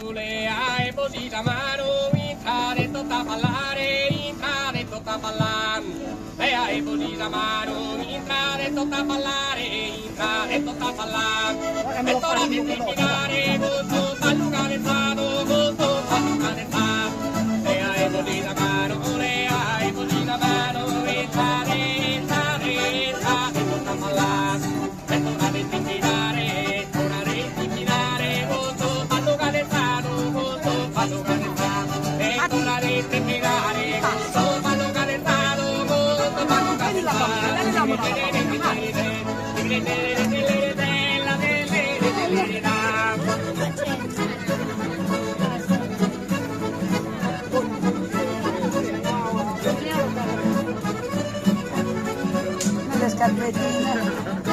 Giulea e così la mano, entrare tutta a ballare, entrare tutta a ballare. Lea e così la mano, entrare tutta a ballare, entrare tutta a ballare. E ora di tirare, gusto, ballo canezzano, gusto, ballo canezzano. Lea e così la mano, lea e così la mano, entrare, entrare, entrare tutta a ballare. E ora di tirare, ora di tirare, gusto, ballo canezzano, gusto, ballo canezzano. E ora di tirare, gusto, ballo canezzano, gusto, ballo Le scarpettine.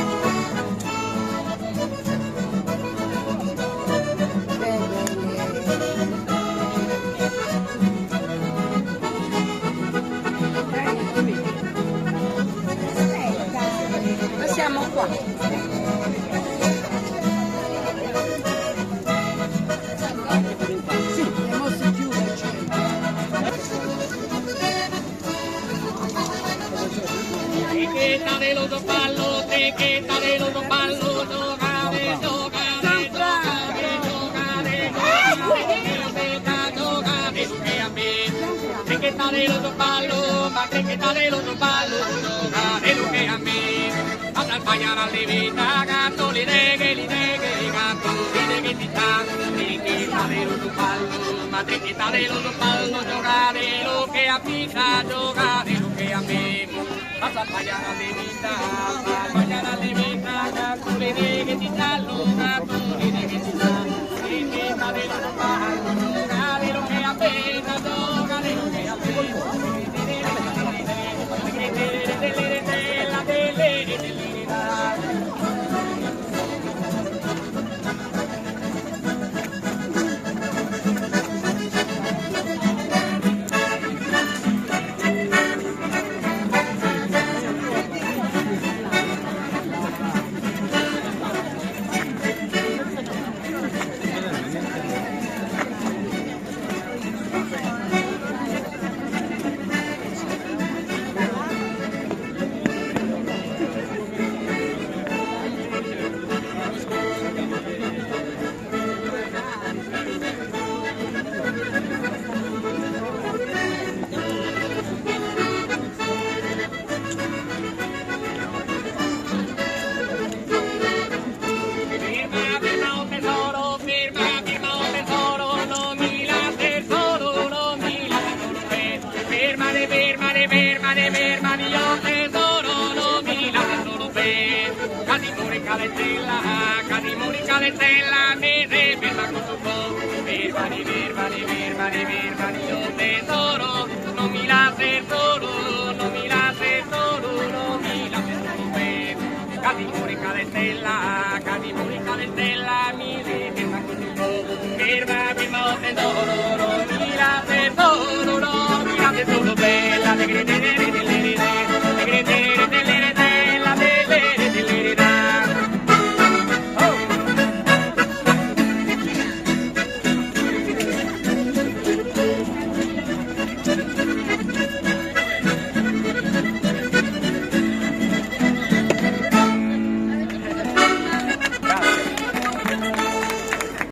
Siamo qua. Sì, le mosse chiuse, Trichetta dello ballo, trichetta dello ballo, giocare, giocare, giocare, giocare, giocare, che a me. Trichetta dello ballo, ma trichetta dello ballo, giocare, che a me. Al pagliare alle vita, canto li neghe, canto li neghe di tanto, trichetta dello ballo, ma trichetta dello ballo, giocare, lo che a pizza, giocare, lo che a me. Al pagliare alle vita, canto li neghe di giallo, canto li neghe di giallo, trichetta dello ballo, giocare, lo che a pizza, giocare, lo che a me. Caletella, mi ferma con suo po', fermani, io tesoro, non mi lasci solo, non mi lasci solo, non mi lasci solo per. Cadimori caletella, mi ferma con suo po', ferma, oh tesoro, non mi lasci solo, non mi lasci solo per la